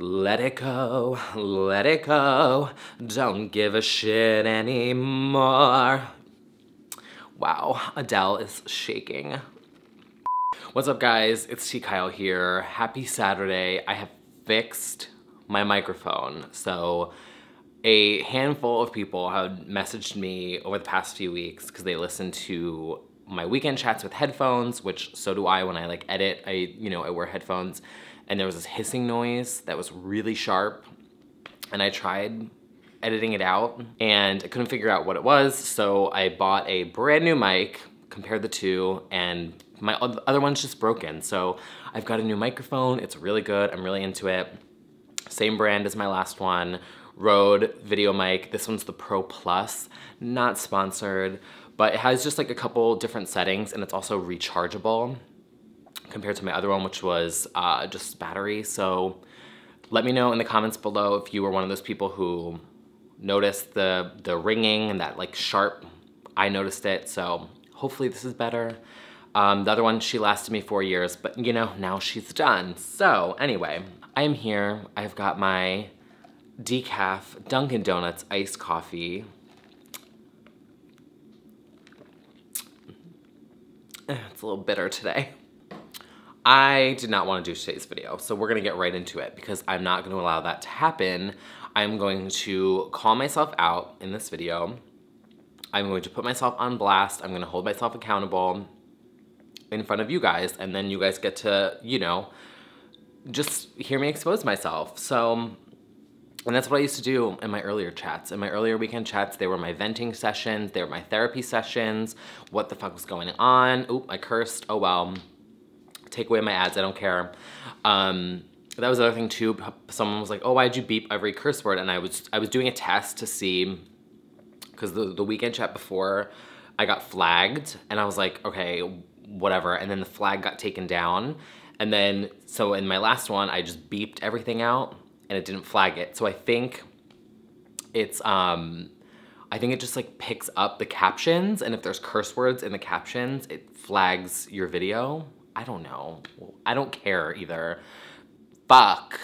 Let it go, let it go, don't give a shit anymore. Wow, Adele is shaking. What's up guys, it's T. Kyle here. Happy Saturday. I have fixed my microphone. So a handful of people have messaged me over the past few weeks because they listen to my weekend chats with headphones, which so do I when I like edit. I wear headphones, and there was this hissing noise that was really sharp, and I tried editing it out and I couldn't figure out what it was, so I bought a brand new mic, compared the two, and my other one's just broken. So I've got a new microphone. It's really good. I'm really into it. Same brand as my last one, Rode VideoMic. This one's the Pro Plus, not sponsored, but it has just like a couple different settings, and it's also rechargeable compared to my other one, which was just battery. So let me know in the comments below if you were one of those people who noticed the ringing and that like sharp. I noticed it, so hopefully this is better. The other one, she lasted me 4 years, but you know, now she's done. So anyway, I am here. I've got my decaf Dunkin' Donuts iced coffee. It's a little bitter today. I did not want to do today's video, so we're gonna get right into it because I'm not gonna allow that to happen. I'm going to call myself out in this video. I'm going to put myself on blast. I'm gonna hold myself accountable in front of you guys, and then you guys get to, you know, just hear me expose myself. So, and that's what I used to do in my earlier chats. In my earlier weekend chats, they were my venting sessions, they were my therapy sessions, what the fuck was going on. Oop, I cursed, oh well. Take away my ads, I don't care. That was the other thing too. Someone was like, oh, why'd you beep every curse word? And I was doing a test to see, because the weekend chat before, I got flagged, and I was like, okay, whatever. And then the flag got taken down. And then, so in my last one, I just beeped everything out, and it didn't flag it. So I think it's, I think it just like picks up the captions, and if there's curse words in the captions, it flags your video. I don't know. I don't care either. Fuck.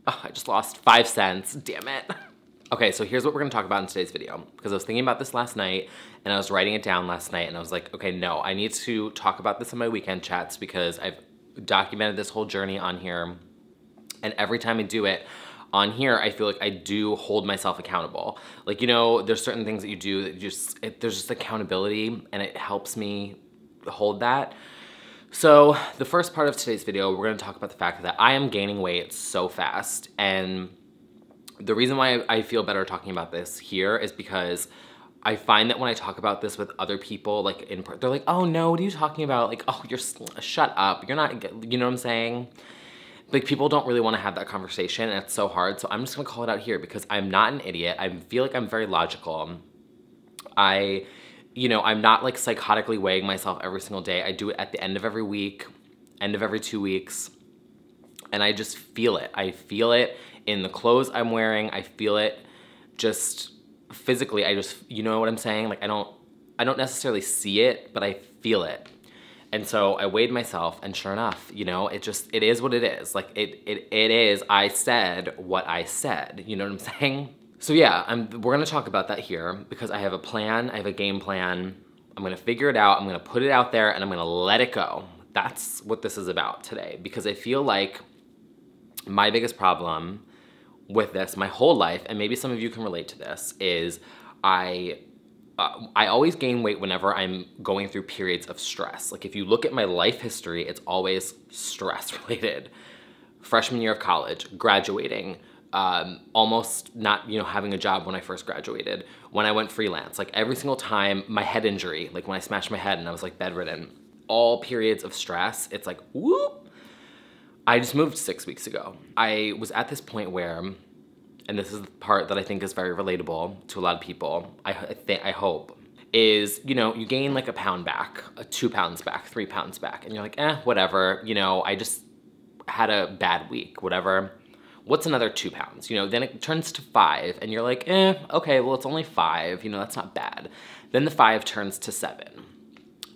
Oh, I just lost 5 cents. Damn it. Okay, so here's what we're gonna talk about in today's video, because I was thinking about this last night, and I was writing it down last night, and I was like, okay, no, I need to talk about this in my weekend chats because I've documented this whole journey on here, and every time I do it on here, I feel like I do hold myself accountable. Like, you know, there's certain things that you do that there's just accountability, and it helps me hold that. So the first part of today's video, we're gonna talk about the fact that I am gaining weight so fast, and the reason why I feel better talking about this here is because I find that when I talk about this with other people, like they're like, oh no, what are you talking about? Like, oh, shut up. You're not, you know what I'm saying? Like, people don't really want to have that conversation, and it's so hard. So I'm just gonna call it out here because I'm not an idiot. I feel like I'm very logical. You know, I'm not like psychotically weighing myself every single day. I do it at the end of every week, end of every 2 weeks, and I just feel it. I feel it in the clothes I'm wearing. I feel it just physically. I just, you know what I'm saying? Like, I don't necessarily see it, but I feel it. And so I weighed myself, and sure enough, you know, it is what it is. Like, it is, I said what I said. You know what I'm saying? So yeah, we're gonna talk about that here because I have a plan, I have a game plan. I'm gonna figure it out, I'm gonna put it out there, and I'm gonna let it go. That's what this is about today, because I feel like my biggest problem with this my whole life, and maybe some of you can relate to this, is I always gain weight whenever I'm going through periods of stress. Like, if you look at my life history, it's always stress related. Freshman year of college, graduating, almost not, you know, having a job when I first graduated, when I went freelance, like every single time, my head injury, like when I smashed my head and I was like bedridden, all periods of stress, it's like, whoop. I just moved 6 weeks ago. I was at this point where, and this is the part that I think is very relatable to a lot of people, I hope, is, you know, you gain like a pound back, 2 pounds back, 3 pounds back, and you're like, whatever, you know, I just had a bad week, whatever. What's another 2 pounds? You know, then it turns to 5, and you're like, okay, well, it's only 5, you know, that's not bad. Then the 5 turns to 7.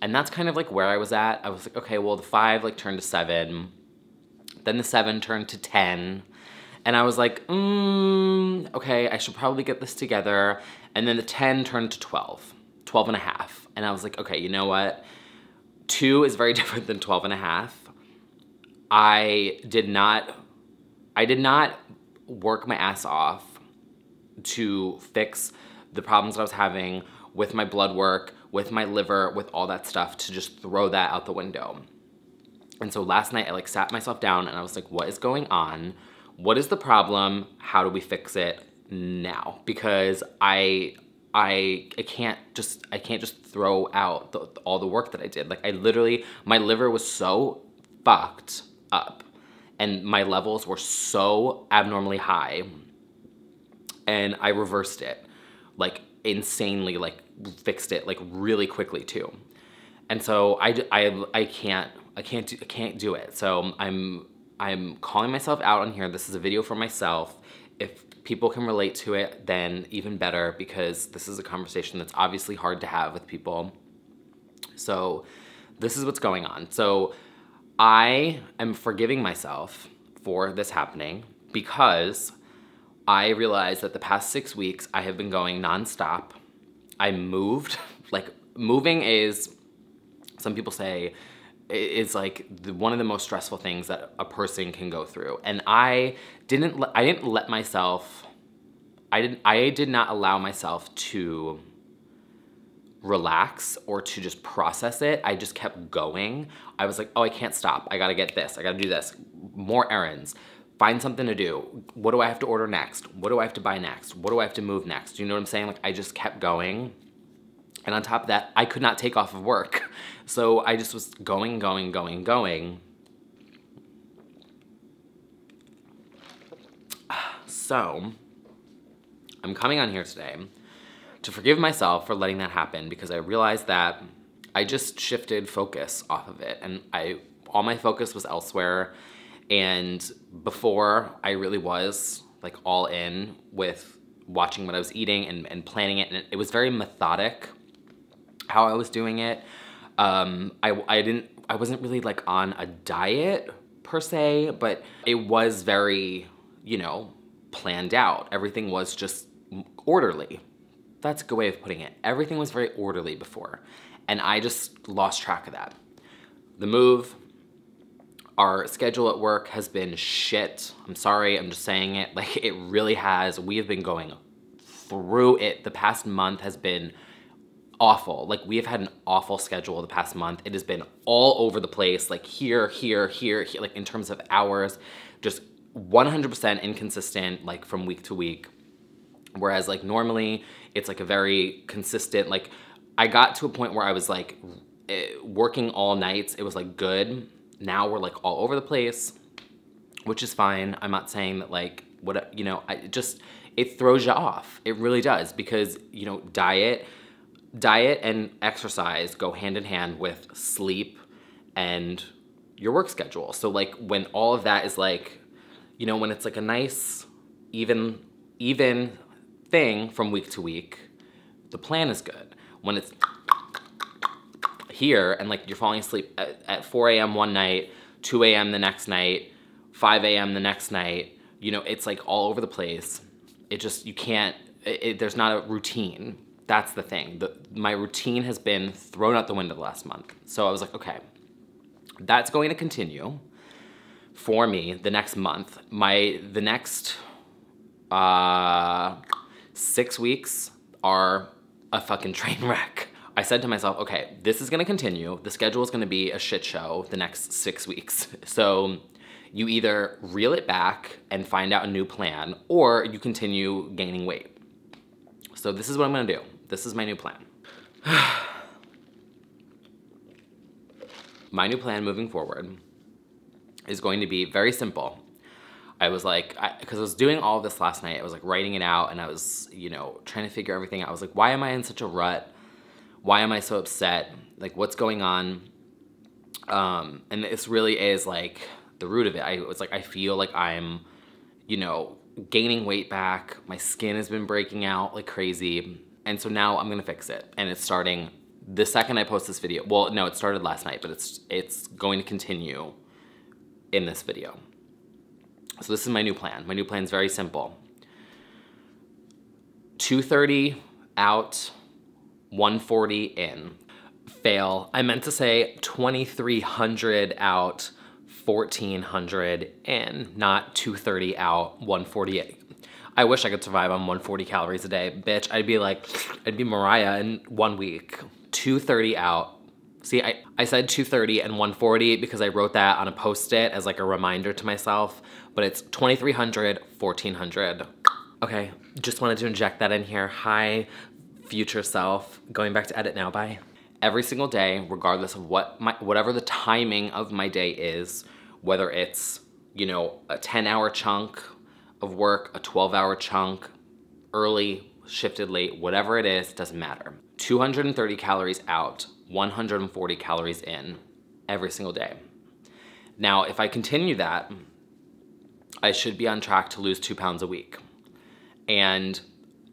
And that's kind of like where I was at. I was like, okay, well, the 5 like turned to 7. Then the 7 turned to 10. And I was like, okay, I should probably get this together. And then the 10 turned to 12, 12 and a half. And I was like, okay, you know what? 2 is very different than 12 and a half. I did not work my ass off to fix the problems that I was having with my blood work, with my liver, with all that stuff, to just throw that out the window. And so last night I like sat myself down and I was like, what is going on? What is the problem? How do we fix it now? Because I can't just throw out all the work that I did. Like, I literally, my liver was so fucked up and my levels were so abnormally high, and I reversed it, like, insanely, like, fixed it, like, really quickly too. And so I can't do it. So I'm calling myself out on here. This is a video for myself. If people can relate to it, then even better, because this is a conversation that's obviously hard to have with people. So this is what's going on. So I am forgiving myself for this happening because I realized that the past 6 weeks I have been going nonstop. I moved, like, moving is, some people say, is like one of the most stressful things that a person can go through. And I did not allow myself to relax or to just process it. I just kept going. I was like, oh, I can't stop. I gotta get this. I gotta do this. More errands. Find something to do. What do I have to order next? What do I have to buy next? What do I have to move next? Do you know what I'm saying? Like, I just kept going. And on top of that, I could not take off of work. So I just was going. So I'm coming on here today to forgive myself for letting that happen, because I realized that I just shifted focus off of it, and all my focus was elsewhere. And before, I really was like all in with watching what I was eating and planning it, and it was very methodic how I was doing it. I wasn't really like on a diet per se, but it was very, you know, planned out. Everything was just orderly. That's a good way of putting it. Everything was very orderly before, and I just lost track of that. The move, our schedule at work has been shit. I'm sorry, I'm just saying it. Like, it really has. We have been going through it. The past month has been awful. Like, we have had an awful schedule the past month. It has been all over the place, like here, like in terms of hours, just 100% inconsistent, like from week to week. Whereas like normally it's like a very consistent, like I got to a point where I was like working all nights. It was like good. Now we're like all over the place, which is fine. I'm not saying that like, what, you know, it throws you off. It really does, because, you know, diet and exercise go hand in hand with sleep and your work schedule. So like when all of that is like, you know, when it's like a nice, even thing from week to week, the plan is good. When it's here and like you're falling asleep at 4 a.m. one night, 2 a.m. the next night, 5 a.m. the next night, you know, it's like all over the place. It just, you can't, there's not a routine. That's the thing. My routine has been thrown out the window the last month. So I was like, okay, that's going to continue for me the next month. The next 6 weeks are a fucking train wreck. I said to myself, okay, this is gonna continue. The schedule is gonna be a shit show the next 6 weeks. So you either reel it back and find out a new plan, or you continue gaining weight. So this is what I'm gonna do. This is my new plan. My new plan moving forward is going to be very simple. I was like, because I was doing all of this last night, I was like writing it out, and I was, you know, trying to figure everything out. I was like, why am I in such a rut? Why am I so upset? Like, what's going on? And this really is like the root of it. I was like, I feel like I'm, you know, gaining weight back. My skin has been breaking out like crazy. And so now I'm gonna fix it. And it's starting the second I post this video. Well, no, it started last night, but it's going to continue in this video. So this is my new plan. My new plan is very simple. 230 out, 140 in. Fail. I meant to say 2,300 out, 1,400 in, not 230 out, 140 in. I wish I could survive on 140 calories a day. Bitch, I'd be Mariah in 1 week. 230 out. See, I said 230 and 140 because I wrote that on a Post-it as like a reminder to myself, but it's 2,300, 1,400. Okay, just wanted to inject that in here. Hi, future self. Going back to edit now, bye. Every single day, regardless of whatever the timing of my day is, whether it's, you know, a 10-hour chunk of work, a 12-hour chunk, early, shifted late, whatever it is, doesn't matter. 230 calories out, 140 calories in every single day. Now, if I continue that, I should be on track to lose 2 pounds a week. And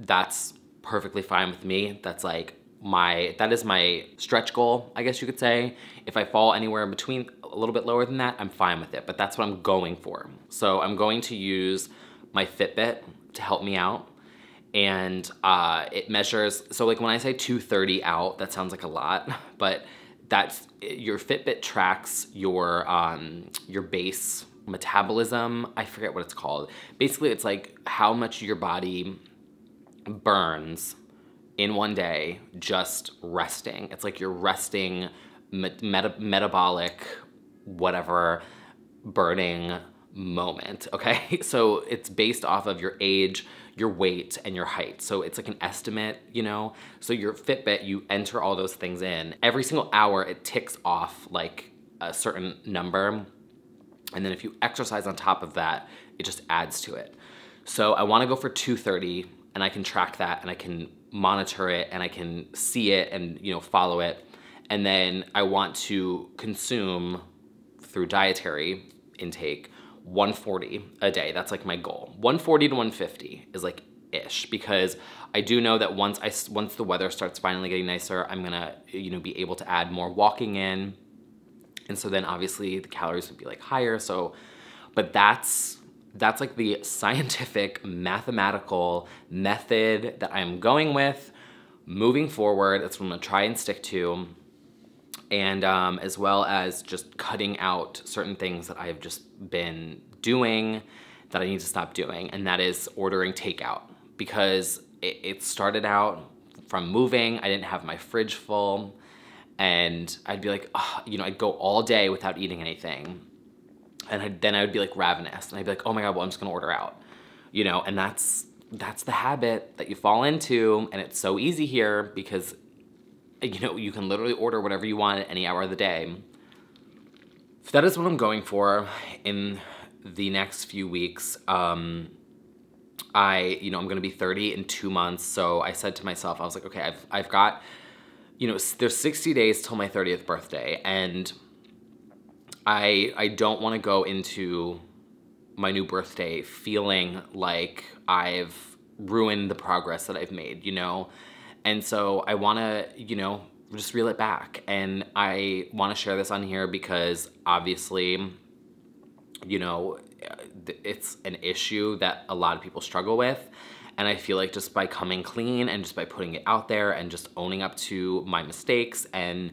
that's perfectly fine with me. That's like that is my stretch goal, I guess you could say. If I fall anywhere in between, a little bit lower than that, I'm fine with it, but that's what I'm going for. So I'm going to use my Fitbit to help me out. And it measures, so like when I say 230 out, that sounds like a lot, but that's, your Fitbit tracks your base metabolism. I forget what it's called. Basically, it's like how much your body burns in one day just resting. It's like your resting metabolic whatever burning moment, okay? So it's based off of your age, your weight, and your height. So it's like an estimate, you know? So your Fitbit, you enter all those things in. Every single hour, it ticks off like a certain number. And then if you exercise on top of that, it just adds to it. So I wanna go for 230, and I can track that, and I can monitor it, and I can see it and, you know, follow it. And then I want to consume, through dietary intake, 140 a day. That's like my goal. 140 to 150 is like ish, because I do know that once the weather starts finally getting nicer, I'm gonna, you know, be able to add more walking in. And so then obviously the calories would be like higher. So, but that's like the scientific mathematical method that I'm going with moving forward. That's what I'm gonna try and stick to. And as well as just cutting out certain things that I've just been doing that I need to stop doing, and that is ordering takeout, because it started out from moving. I didn't have my fridge full, and I'd be like, oh, you know, I'd go all day without eating anything, and then I would be like ravenous, and I'd be like, oh my God, well, I'm just gonna order out, you know, and that's the habit that you fall into, and it's so easy here because, you know, you can literally order whatever you want at any hour of the day. So that is what I'm going for in the next few weeks. I'm gonna be 30 in 2 months. So I said to myself, I was like, okay, I've got, you know, there's 60 days till my 30th birthday. And I don't wanna go into my new birthday feeling like I've ruined the progress that I've made, you know? And so I wanna, you know, just reel it back. And I wanna share this on here because obviously, you know, it's an issue that a lot of people struggle with. And I feel like just by coming clean and just by putting it out there and just owning up to my mistakes and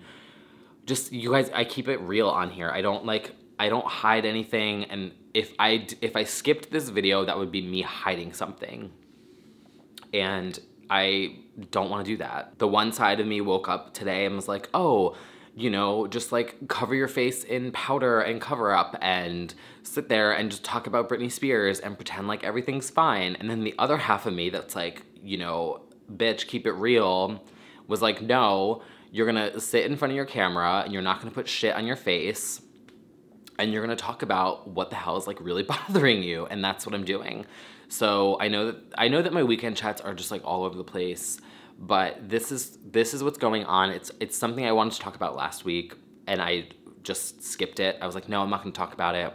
just, you guys, I keep it real on here. I don't hide anything. And if I skipped this video, that would be me hiding something. And I don't want to do that. The one side of me woke up today and was like, oh, you know, just like cover your face in powder and cover up and sit there and just talk about Britney Spears and pretend like everything's fine. And then the other half of me that's like, you know, bitch, keep it real, was like, no, you're gonna sit in front of your camera and you're not gonna put shit on your face and you're gonna talk about what the hell is like really bothering you. And that's what I'm doing. So I know that my weekend chats are just like all over the place, but this is what's going on. It's something I wanted to talk about last week and I just skipped it. I was like, no, I'm not gonna talk about it.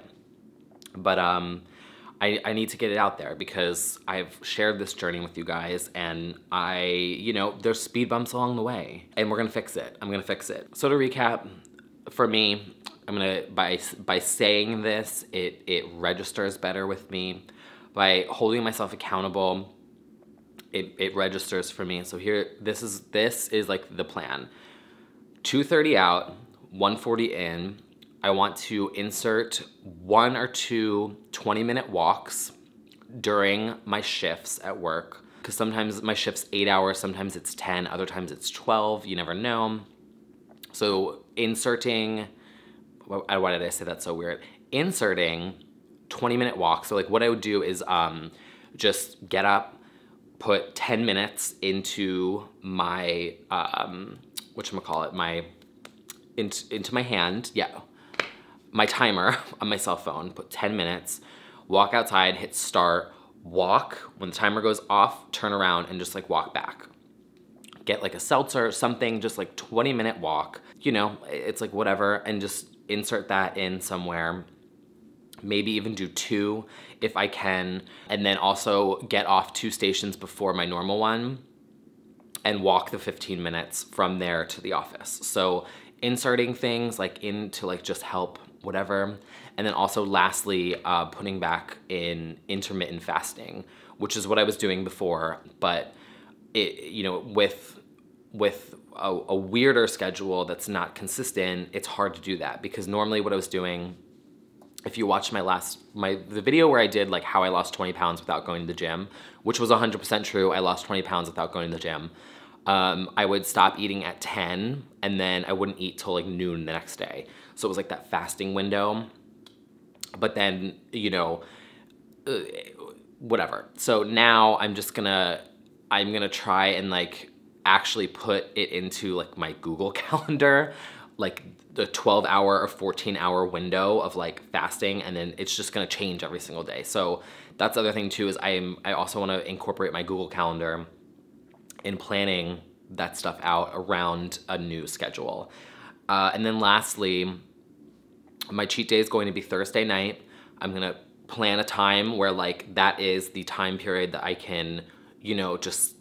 But I need to get it out there because I've shared this journey with you guys and you know, there's speed bumps along the way and we're gonna fix it. I'm gonna fix it. So to recap, for me, I'm gonna, by saying this, it registers better with me. By holding myself accountable, it registers for me. So here, this is like the plan. 2:30 out, 1:40 in. I want to insert 1 or 2 20-minute walks during my shifts at work. Because sometimes my shift's 8 hours, sometimes it's 10, other times it's 12, you never know. So inserting, why did I say that so weird? Inserting 20-minute walks. So like what I would do is just get up, put 10 minutes into my, into my hand, yeah. My timer on my cell phone, put 10 minutes, walk outside, hit start, walk. When the timer goes off, turn around and just like walk back. Get like a seltzer, something, just like 20-minute walk. You know, it's like whatever, and just insert that in somewhere. Maybe even do 2 if I can, and then also get off 2 stations before my normal one and walk the 15 minutes from there to the office. So inserting things like into like just help, whatever. And then also lastly, putting back in intermittent fasting, which is what I was doing before, but it, you know, with a weirder schedule that's not consistent, it's hard to do that, because normally what I was doing, if you watch the video where I did like how I lost 20 pounds without going to the gym, which was 100% true, I lost 20 pounds without going to the gym. I would stop eating at 10 and then I wouldn't eat till like noon the next day. So it was like that fasting window. But then, you know, whatever. So now I'm gonna try and like actually put it into like my Google Calendar, like the 12-hour or 14-hour window of like fasting, and then it's just gonna change every single day. So that's the other thing too, is I also wanna incorporate my Google Calendar in planning that stuff out around a new schedule. And then lastly, my cheat day is going to be Thursday night. I'm gonna plan a time where like that is the time period that I can, you know, just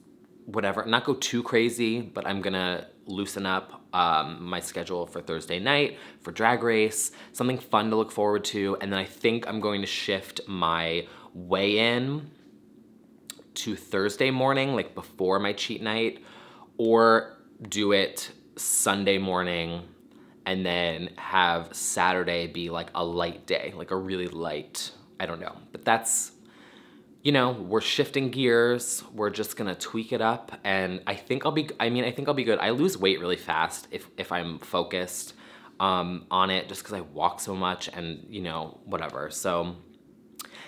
whatever, not go too crazy, but I'm gonna loosen up my schedule for Thursday night, for Drag Race, something fun to look forward to. And then I think I'm going to shift my weigh-in to Thursday morning, like before my cheat night, or do it Sunday morning and then have Saturday be like a light day, like a really light, I don't know. But that's, you know, we're shifting gears. We're just gonna tweak it up, and I think I'll be good. I lose weight really fast if I'm focused on it, just because I walk so much and, you know, whatever. So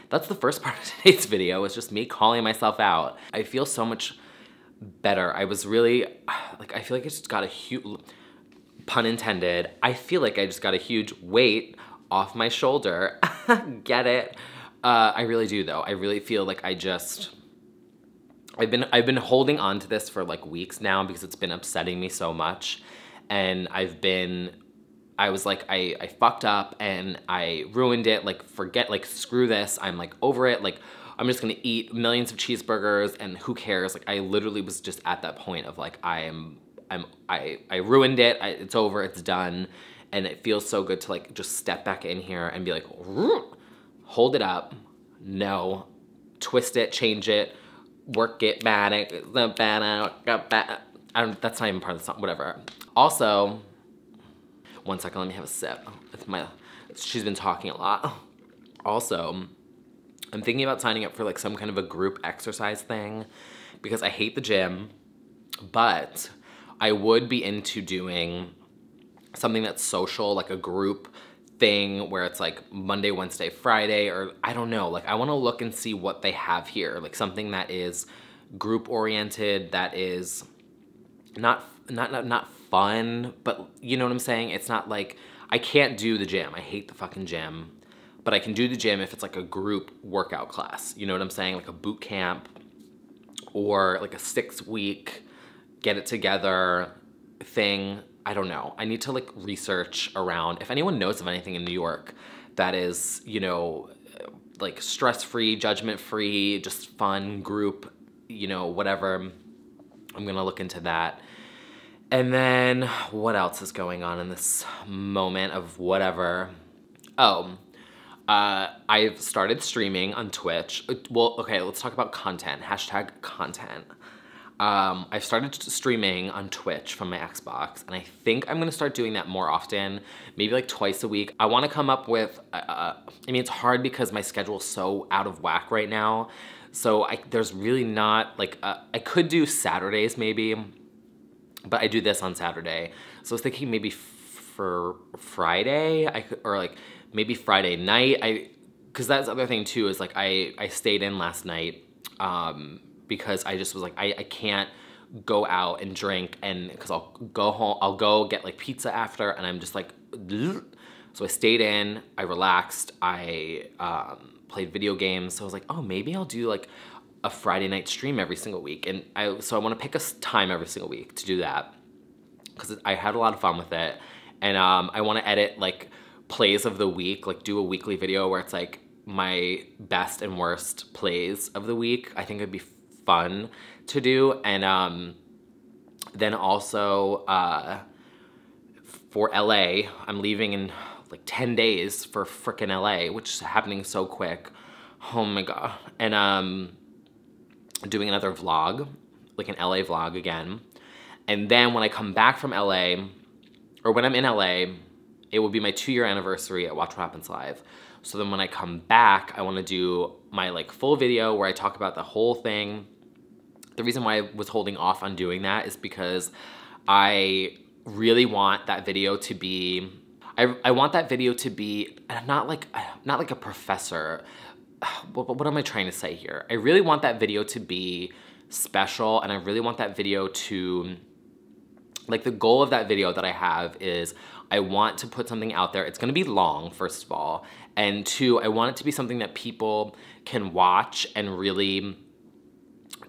that's the first part of today's video, is just me calling myself out. I feel so much better. I was really, like, I feel like I just got a huge, pun intended, I feel like I just got a huge weight off my shoulder. Get it? I really do though. I really feel like I've been holding on to this for like weeks now because it's been upsetting me so much. And I was like, I fucked up and I ruined it. Like, screw this. I'm like over it. Like, I'm just gonna eat millions of cheeseburgers and who cares? Like, I literally was just at that point of like, I ruined it. It's over, it's done. And it feels so good to like, just step back in here and be like, hold it up. No, twist it, change it, work it, that's not even part of the song, whatever. Also, one second, let me have a sip. She's been talking a lot. Also, I'm thinking about signing up for like some kind of a group exercise thing because I hate the gym, but I would be into doing something that's social, like a group thing where it's like Monday, Wednesday, Friday, or I don't know. Like, I want to look and see what they have here, like something that is group oriented, that is not fun, but you know what I'm saying? It's not like, I can't do the gym. I hate the fucking gym, but I can do the gym if it's like a group workout class. You know what I'm saying? Like a boot camp or like a 6-week get it together thing. I don't know. I need to like research around. If anyone knows of anything in New York that is, you know, like stress-free, judgment-free, just fun group, you know, whatever, I'm gonna look into that. And then what else is going on in this moment of whatever? Oh, I've started streaming on Twitch. Well, okay, let's talk about content. Hashtag content. I've started streaming on Twitch from my Xbox, and I think I'm gonna start doing that more often, maybe like twice a week. I wanna come up with, I mean, it's hard because my schedule's so out of whack right now. So there's really not, like, I could do Saturdays maybe, but I do this on Saturday. So I was thinking maybe for Friday, I could, or like maybe Friday night. Cause that's the other thing too, is like I stayed in last night, because I just was like, I can't go out and drink, and cause I'll go home, I'll go get like pizza after, and I'm just like, bleh. So I stayed in, I relaxed, I played video games. So I was like, oh, maybe I'll do like a Friday night stream every single week. And so I want to pick a time every single week to do that, because I had a lot of fun with it. And I want to edit like plays of the week, like do a weekly video where it's like my best and worst plays of the week. I think it'd be fun to do. And then also for LA, I'm leaving in like 10 days for frickin' LA, which is happening so quick. Oh my God. And doing another vlog, like an LA vlog again. And then when I come back from LA, or when I'm in LA, it will be my 2-year anniversary at Watch What Happens Live. So then when I come back, I wanna do my like full video where I talk about the whole thing. The reason why I was holding off on doing that is because I really want that video to be, I want that video to be not like a professor. What am I trying to say here? I really want that video to be special, and I really want that video to, like, the goal of that video that I have is I want to put something out there. It's gonna be long, first of all, and two, I want it to be something that people can watch and really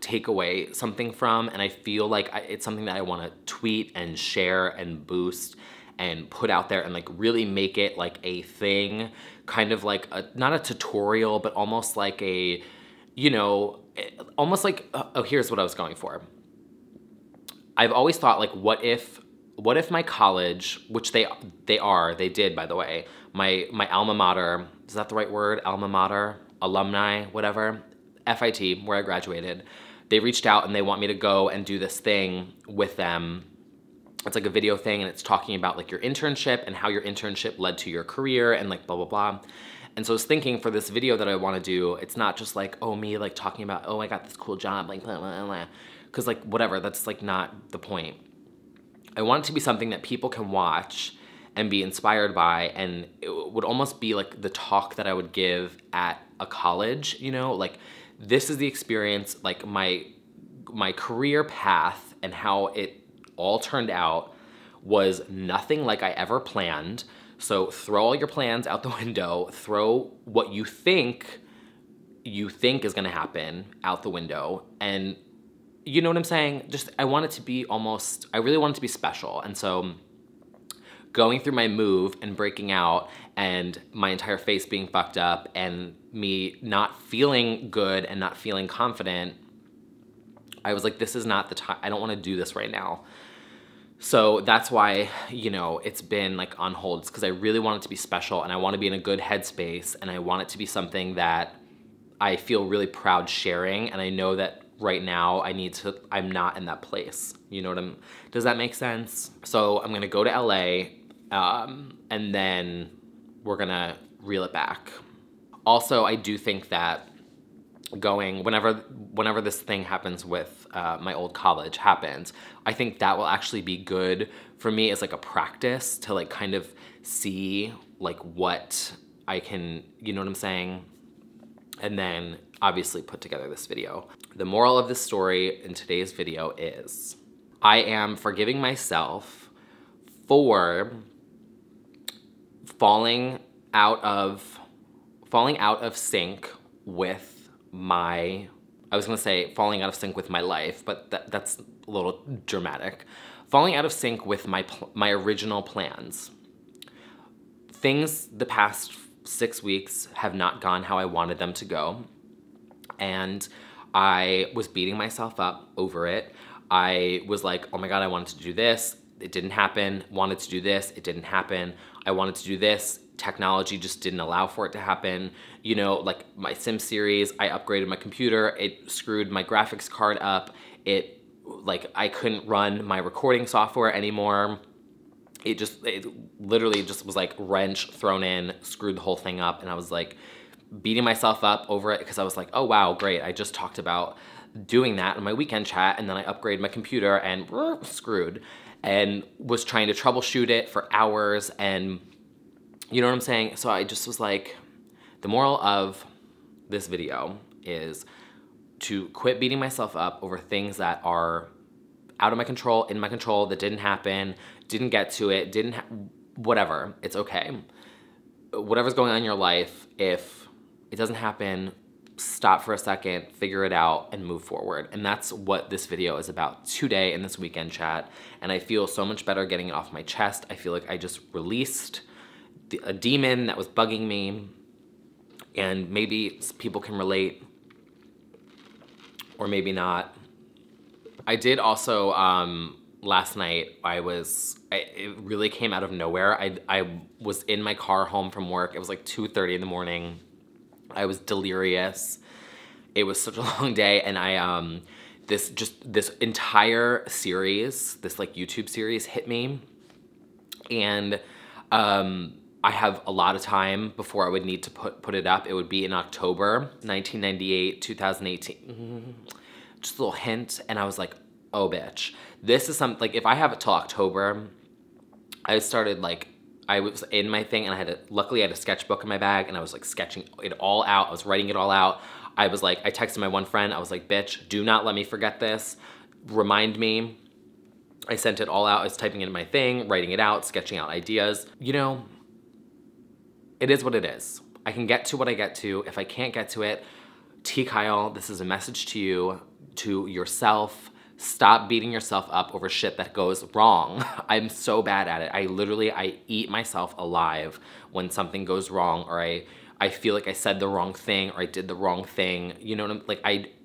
take away something from, and I feel like it's something that I wanna tweet and share and boost and put out there and like really make it like a thing, kind of like not a tutorial, but almost like a, you know, almost like, oh, here's what I was going for. I've always thought, like, what if my college, which they did, by the way, my alma mater, is that the right word? Alma mater, alumni, whatever, FIT, where I graduated, they reached out and they want me to go and do this thing with them. It's like a video thing, and it's talking about like your internship and how your internship led to your career and like blah, blah, blah. And so I was thinking for this video that I want to do, it's not just like, oh, me like talking about, oh, I got this cool job, like blah, blah, blah. Because like whatever, that's like not the point. I want it to be something that people can watch and be inspired by, and it would almost be like the talk that I would give at a college, you know? Like, this is the experience, like my career path and how it all turned out was nothing like I ever planned. So throw all your plans out the window, throw what you think is gonna happen out the window, and you know what I'm saying? Just, I want it to be almost, I really want it to be special. And so going through my move and breaking out and my entire face being fucked up and me not feeling good and not feeling confident, I was like, this is not the time, I don't wanna do this right now. So that's why, you know, it's been like on hold, because I really want it to be special, and I want to be in a good headspace, and I want it to be something that I feel really proud sharing, and I know that right now I'm not in that place. You know what does that make sense? So I'm gonna go to LA, and then we're gonna reel it back. Also, I do think that whenever this thing happens with my old college happens, I think that will actually be good for me as like a practice to like kind of see like what I can, you know what I'm saying? And then obviously put together this video. The moral of this story in today's video is I am forgiving myself for falling out of sync with I was gonna say falling out of sync with my life, but that's a little dramatic. Falling out of sync with my original plans. Things the past 6 weeks have not gone how I wanted them to go, and I was beating myself up over it. I was like, oh my God, I wanted to do this. It didn't happen. Wanted to do this. It didn't happen. I wanted to do this. Technology just didn't allow for it to happen. You know, like my Sim series, I upgraded my computer. It screwed my graphics card up. Like I couldn't run my recording software anymore. It literally just was like wrench thrown in, screwed the whole thing up. And I was like beating myself up over it because I was like, oh wow, great. I just talked about doing that in my weekend chat, and then I upgraded my computer and screwed, and was trying to troubleshoot it for hours, and you know what I'm saying? So I just was like, the moral of this video is to quit beating myself up over things that are out of my control, in my control, that didn't happen, didn't get to it, whatever. It's okay. Whatever's going on in your life, if it doesn't happen, stop for a second, figure it out, and move forward. And that's what this video is about today in this weekend chat. And I feel so much better getting it off my chest. I feel like I just released a demon that was bugging me, and maybe people can relate, or maybe not. I did also, last night, it really came out of nowhere. I was in my car home from work. It was like 2:30 in the morning. I was delirious. It was such a long day, and this entire series, this like YouTube series hit me, and I have a lot of time before I would need to put it up. It would be in October 1998, 2018. Just a little hint, and I was like, oh bitch. This is something, like if I have it till October, I started like, I was in my thing, and luckily I had a sketchbook in my bag, and I was like sketching it all out. I was writing it all out. I texted my one friend, I was like, bitch, do not let me forget this. Remind me. I sent it all out. I was typing it in my thing, writing it out, sketching out ideas. You know, it is what it is. I can get to what I get to. If I can't get to it, T. Kyle, this is a message to you, to yourself. Stop beating yourself up over shit that goes wrong. I'm so bad at it. I eat myself alive when something goes wrong, or I feel like I said the wrong thing, or I did the wrong thing. You know what I'm, like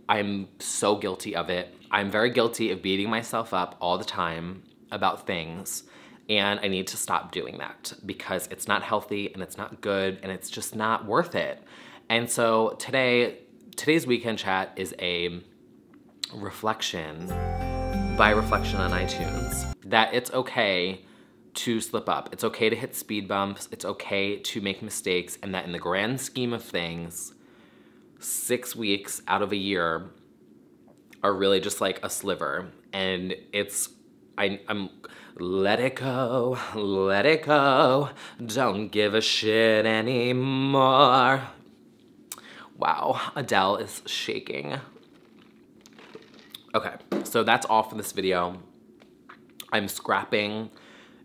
I'm so guilty of it. I'm very guilty of beating myself up all the time about things. And I need to stop doing that because it's not healthy, and it's not good, and it's just not worth it. And so today's weekend chat is a reflection by Reflection on iTunes that it's okay to slip up. It's okay to hit speed bumps. It's okay to make mistakes, and that in the grand scheme of things, 6 weeks out of a year are really just like a sliver. And I'm let it go, don't give a shit anymore. Wow, Adele is shaking. Okay, so that's all for this video. I'm scrapping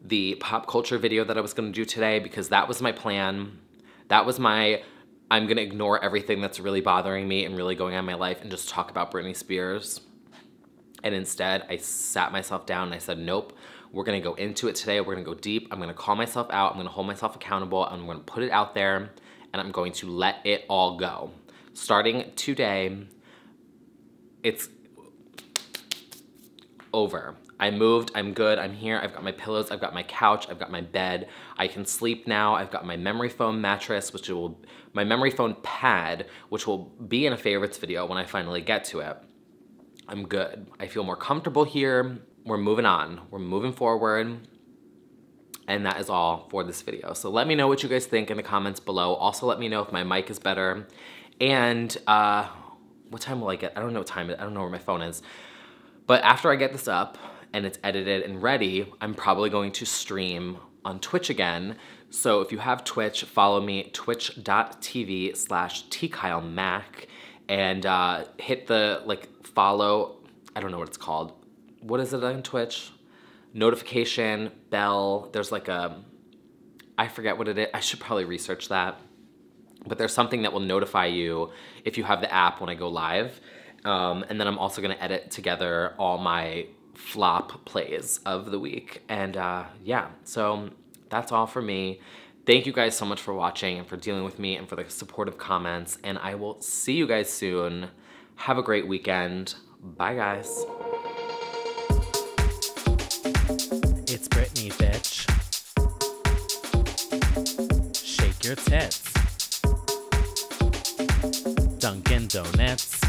the pop culture video that I was gonna do today because that was my plan. I'm gonna ignore everything that's really bothering me and really going on in my life and just talk about Britney Spears. And instead, I sat myself down and I said, nope, we're gonna go into it today. We're gonna go deep. I'm gonna call myself out. I'm gonna hold myself accountable. I'm gonna put it out there, and I'm going to let it all go. Starting today, it's over. I moved, I'm good, I'm here, I've got my pillows, I've got my couch, I've got my bed. I can sleep now. I've got my memory foam mattress, my memory foam pad, which will be in a favorites video when I finally get to it. I'm good. I feel more comfortable here. We're moving on. We're moving forward. And that is all for this video. So let me know what you guys think in the comments below. Also let me know if my mic is better. And what time will I get? I don't know what time it is. I don't know where my phone is. But after I get this up and it's edited and ready, I'm probably going to stream on Twitch again. So if you have Twitch, follow me, twitch.tv/TKyleMac, and hit the follow, I don't know what it's called. What is it on Twitch? Notification, bell, there's I forget what it is. I should probably research that. But there's something that will notify you if you have the app when I go live. And then I'm also gonna edit together all my flop plays of the week. And yeah, so that's all for me. Thank you guys so much for watching and for dealing with me and for the supportive comments. And I will see you guys soon. Have a great weekend. Bye, guys. me, bitch. Shake your tits. Dunkin' Donuts.